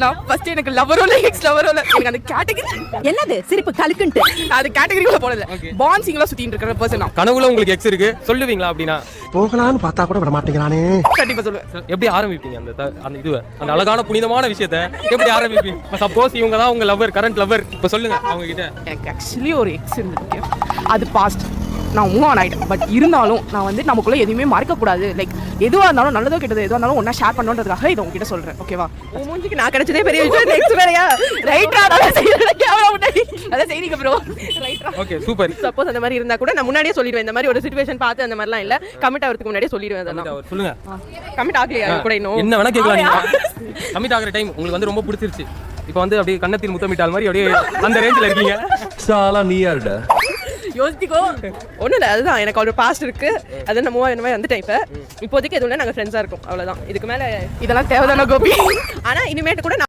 நான் ஃபர்ஸ்ட் எனக்கு லவரோ இல்ல எக்ஸ் லவரோ இல்ல எனக்கு அந்த கேட்டகரி என்னது சிரிப்பு கலுக்குன்ட்டு அது கேட்டகரிக்குள்ள போடல பாண்ட் சிங்கிளா சுத்திட்டு இருக்கிற பர்சன் நான் கனவுல உங்களுக்கு எக்ஸ் இருக்கு சொல்லுவீங்களா அப்படின்னா போகலான்னு பார்த்தா கூட விட மாட்டேங்கிறானே. கண்டிப்பா சொல்லுவேன். எப்படி ஆரம்பிப்பீங்க அந்த இதுவை அந்த அழகான புனிதமான விஷயத்தை எப்படி ஆரம்பிப்பீங்க? சப்போஸ் இவங்க தான் உங்க லவ்வர் கரண்ட் லவ்வர் இப்போ சொல்லுங்க அவங்க கிட்ட. எனக்கு ஆக்சுவலி ஒரு எக்ஸ் இருந்திருக்கு, அது பாஸ்ட், நான் மூவ் ஆன் ஆகிட்டேன். பட் இருந்தாலும் நான் வந்து நமக்குள்ள எதுவுமே மறக்கக்கூடாது. லைக் எதுவாக இருந்தாலும் நல்லதோ கெட்டது எதுவாக இருந்தாலும் ஒன்றா ஷேர் பண்ணணுன்றதுக்காக இதை உங்ககிட்ட சொல்கிறேன். ஓகேவா? மூஞ்சிக்கு நான் கிடைச்சதே பெரிய விஷயம். நெக்ஸ்ட் வேறையா ரைட்டா அதான் செய்திங்க ப்ரோ. ரைட்டா ஓகே சூப்பர். சப்போஸ் அந்த மாதிரி இருந்தா கூட நான் முன்னாடியே சொல்லிடுவேன். இந்த மாதிரி ஒரு சிச்சுவேஷன் பார்த்து அந்த மாதிரிலாம் இல்ல, கமிட் ஆகிறதுக்கு முன்னாடியே சொல்லிடுவேன். அதெல்லாம் சொல்லுங்க. கமிட் ஆகலையா கூட இன்னும் என்ன வேணா கேட்கலாம். நீங்க கமிட் ஆகிற டைம் உங்களுக்கு வந்து ரொம்ப பிடிச்சிருச்சு, இப்போ வந்து அப்படியே கண்ணத்தில் முத்தமிட்டால் மாதிரி அப்படியே அந்த ரேஞ்சில் இருக்கீங்க. சாலா நீ யாருடா? யோசிச்சுக்கோ. ஒன்றும் இல்லை, அதுதான் எனக்கு ஒரு பாஸ்ட் இருக்கு. அதை நான் மூவ் ஆன மாதிரி வந்துட்டேன். இப்போதைக்கு எதுவும் நாங்கள் ஃப்ரெண்ட்ஸாக இருக்கோம், அவ்வளோதான். இதுக்கு மேலே இதெல்லாம் தேவைதான கோபி. ஆனால் இனிமேட்டு கூட